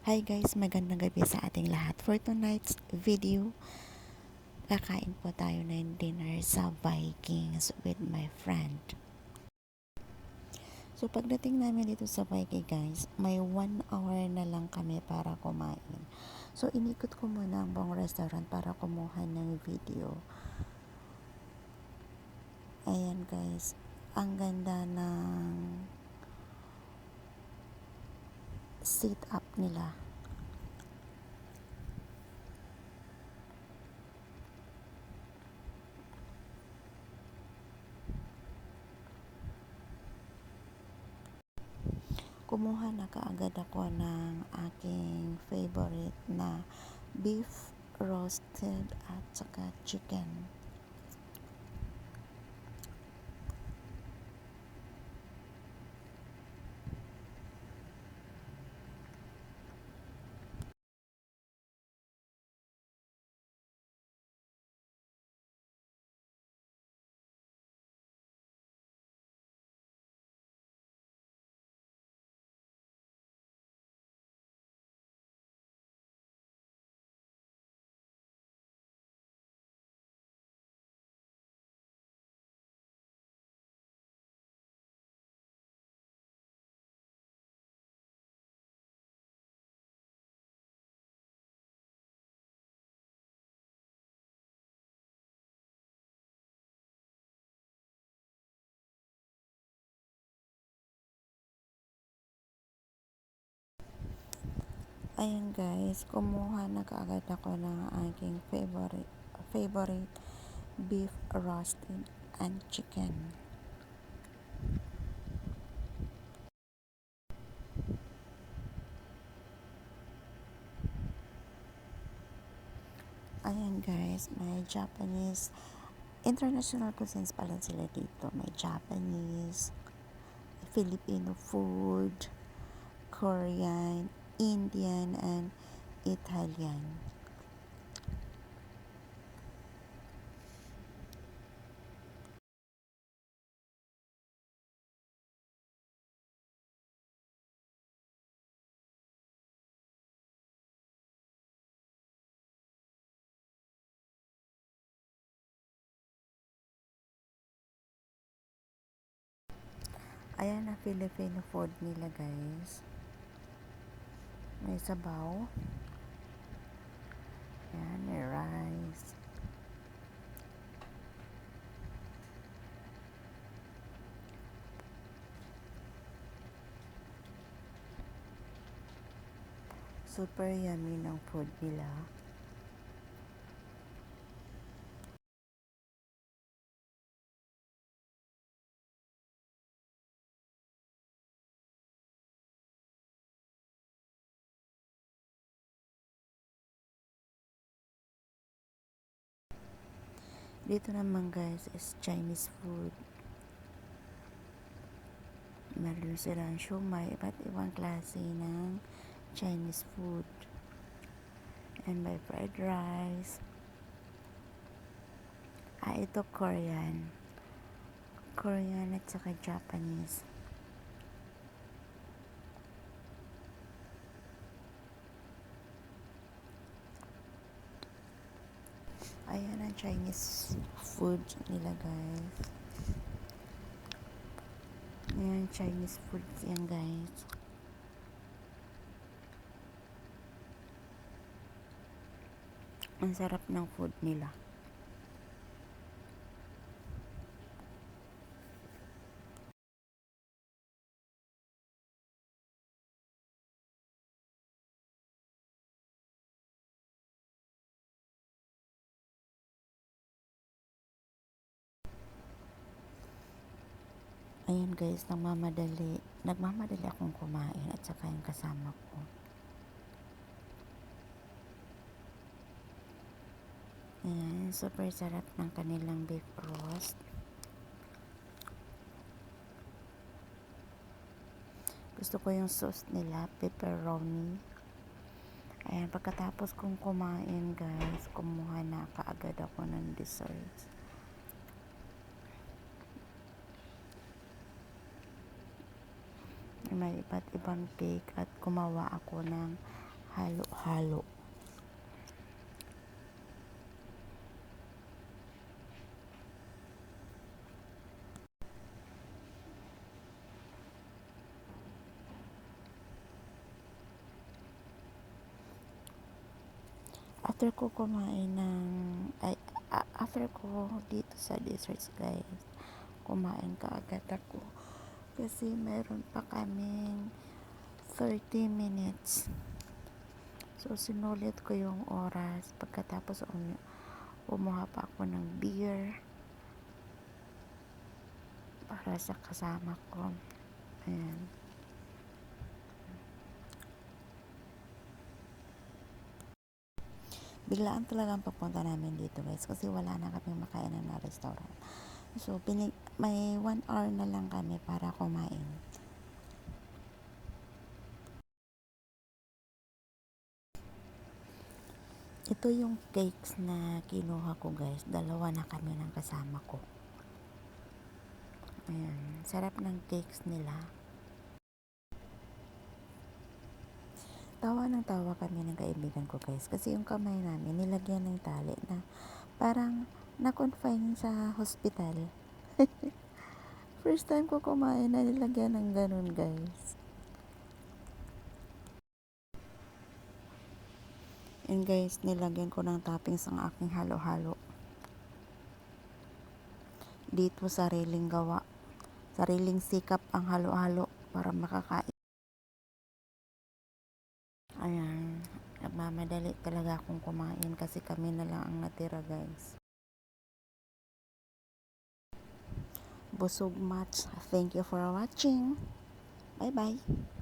Hi guys, magandang gabi sa ating lahat. For tonight's video, kakain po tayo ng dinner sa Vikings with my friend. So pagdating namin dito sa Viking guys, may 1 hour na lang kami para kumain. So inikot ko muna ang buong restaurant para kumuha ng video. Ayan guys, ang ganda ng sit up nila. Kumuha na kaagad ako ng aking favorite na beef roasted at saka chicken. Ayan guys, kumuha na kaagad ako ng aking favorite beef roasted and chicken. Ayan guys, may Japanese, international cuisines pala sila dito. May Japanese, Filipino food, Korean, Indian, and Italian. Ayan na Filipino food nila guys. May sabaw. Ayan, may rice. Super yummy ng food nila. Dito naman guys is Chinese food. Meron silang siomai, iba't ibang klase ng Chinese food. And may fried rice. Ito Korean. Korean at saka Japanese. Ayan ang Chinese food nila guys. Ayan, Chinese food yan guys. Ang sarap ng food nila. Ayan guys, nagmamadali akong kumain at saka yung kasama ko. Ayan, super sarap ng kanilang beef roast. Gusto ko yung sauce nila, pepperoni. Ayan, pagkatapos kong kumain guys, kumuha na kaagad ako ng desserts. May iba't ibang cake at gumawa ako ng halo-halo. After ko kumain ng after ko dito sa desserts guys, kumain kaagad ako kasi meron pa kaming 30 minutes. So sinulit ko yung oras, pagkatapos umuha pa ako ng beer para sa kasama ko. Ayan. Biglaan talagang papunta namin dito guys kasi wala na kami makainan na restaurant. So may 1 hour na lang kami para kumain. Ito yung cakes na kinuha ko guys. Dalawa na kami ng kasama ko. Ayan. Sarap ng cakes nila. Tawa ng tawa kami ng kaibigan ko guys. Kasi yung kamay namin nilagyan ng tali na parang na-confine sa hospital. First time ko kumain na nilagyan ng ganun guys. And guys, nilagyan ko ng toppings ang aking halo-halo. Dito sariling gawa. Sariling sikap ang halo-halo para makakain. Ayan. Nagmamadali talaga akong kumain kasi kami na lang ang natira guys. Busog much. Thank you for watching. Bye bye.